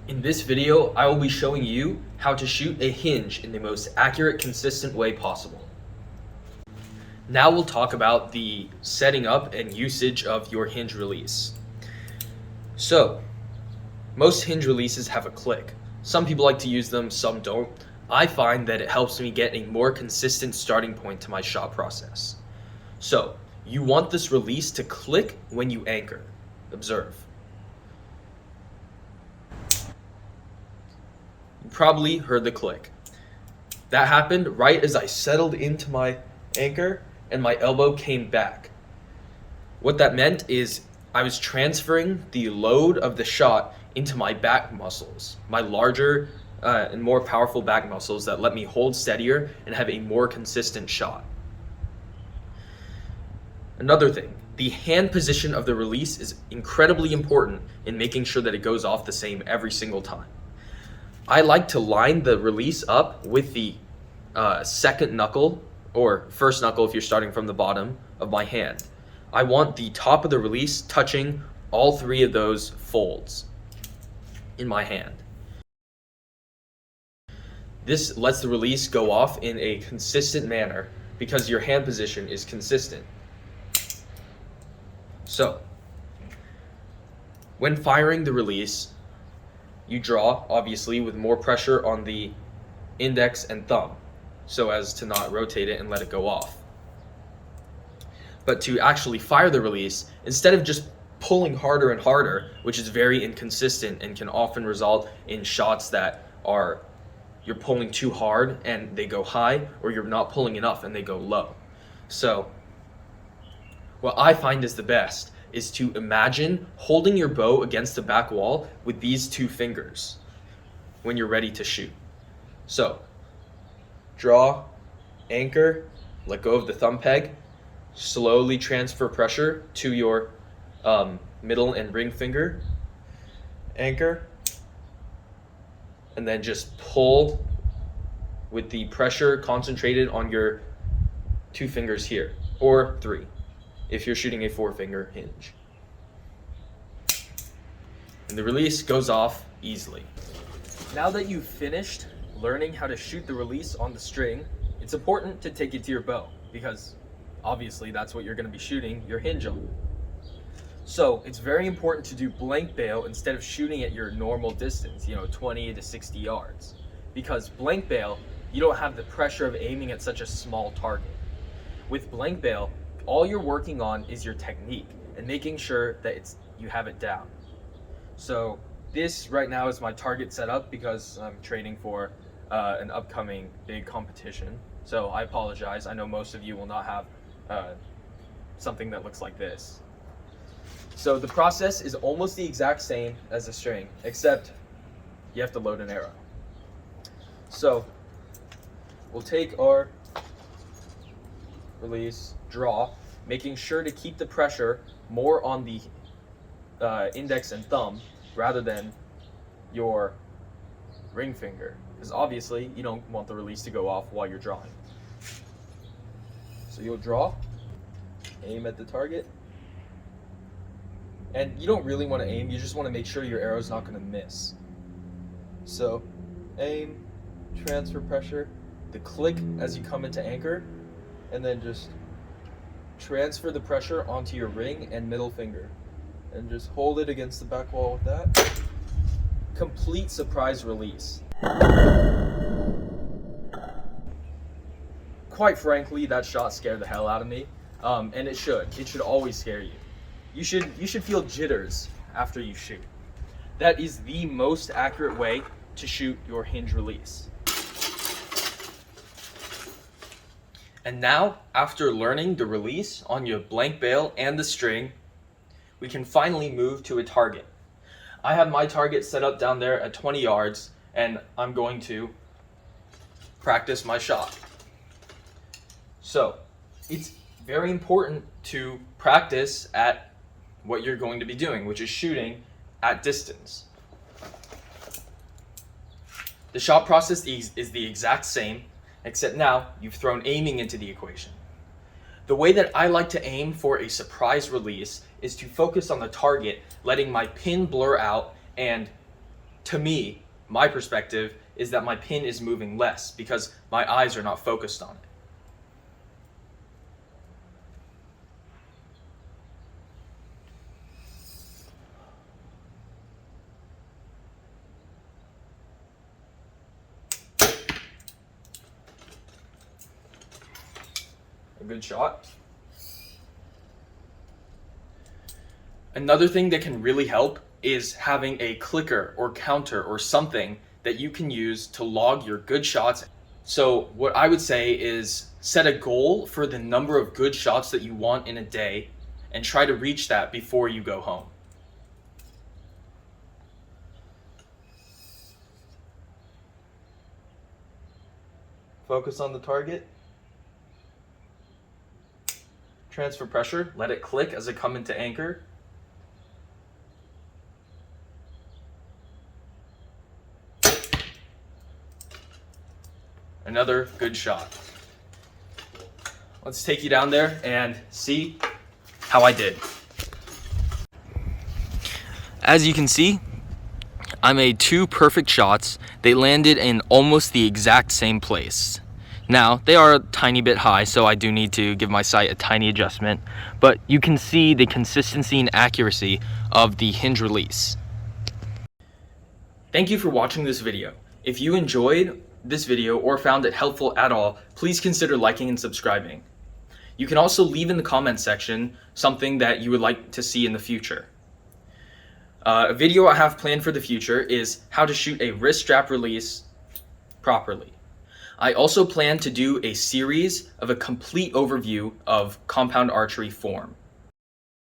In this video, I will be showing you how to shoot a hinge in the most accurate, consistent way possible. Now we'll talk about the setting up and usage of your hinge release. So, most hinge releases have a click. Some people like to use them, some don't. I find that it helps me get a more consistent starting point to my shot process. So, you want this release to click when you anchor. Observe. You probably heard the click. That happened right as I settled into my anchor and my elbow came back. What that meant is I was transferring the load of the shot into my back muscles, my larger and more powerful back muscles that let me hold steadier and have a more consistent shot. Another thing, the hand position of the release is incredibly important in making sure that it goes off the same every single time. I like to line the release up with the second knuckle, or first knuckle if you're starting from the bottom of my hand. I want the top of the release touching all three of those folds in my hand. This lets the release go off in a consistent manner because your hand position is consistent. So, when firing the release, you draw, obviously, with more pressure on the index and thumb, so as to not rotate it and let it go off. But to actually fire the release, instead of just pulling harder and harder, which is very inconsistent and can often result in shots that are you're pulling too hard and they go high, or you're not pulling enough and they go low. So, what I find is the best is to imagine holding your bow against the back wall with these two fingers when you're ready to shoot. So, draw, anchor, let go of the thumb peg, slowly transfer pressure to your middle and ring finger, anchor, and then just pull with the pressure concentrated on your two fingers here, or three if you're shooting a 4-finger hinge. And the release goes off easily. Now that you've finished learning how to shoot the release on the string, it's important to take it to your bow because obviously that's what you're going to be shooting your hinge on. So it's very important to do blank bale instead of shooting at your normal distance, 20 to 60 yards. Because blank bale, you don't have the pressure of aiming at such a small target. With blank bale, all you're working on is your technique and making sure that you have it down. So this right now is my target setup because I'm training for an upcoming big competition. So I apologize. I know most of you will not have something that looks like this. So the process is almost the exact same as a string, except you have to load an arrow. So we'll take our release, draw, making sure to keep the pressure more on the index and thumb rather than your ring finger, because obviously you don't want the release to go off while you're drawing. So you'll draw, aim at the target, and you don't really want to aim, you just want to make sure your arrow's not going to miss. So aim, transfer pressure, the click as you come into anchor, and then just transfer the pressure onto your ring and middle finger and just hold it against the back wall with that. Complete surprise release. Quite frankly, that shot scared the hell out of me, and it should always scare you. You should feel jitters after you shoot. That is the most accurate way to shoot your hinge release. And now, after learning the release on your blank bale and the string, we can finally move to a target. I have my target set up down there at 20 yards, and I'm going to practice my shot. So, it's very important to practice at what you're going to be doing, which is shooting at distance. The shot process is the exact same, except now you've thrown aiming into the equation. The way that I like to aim for a surprise release is to focus on the target, letting my pin blur out and to me, my perspective is that my pin is moving less because my eyes are not focused on it. A good shot. Another thing that can really help is having a clicker or counter or something that you can use to log your good shots. So what I would say is set a goal for the number of good shots that you want in a day and try to reach that before you go home. Focus on the target. Transfer pressure, let it click as it comes into anchor. Another good shot. Let's take you down there and see how I did. As you can see, I made 2 perfect shots. They landed in almost the exact same place. Now, they are a tiny bit high, so I do need to give my sight a tiny adjustment, but you can see the consistency and accuracy of the hinge release. Thank you for watching this video. If you enjoyed this video or found it helpful at all, please consider liking and subscribing. You can also leave in the comment section something that you would like to see in the future. A video I have planned for the future is how to shoot a wrist strap release properly. I also plan to do a series of a complete overview of compound archery form.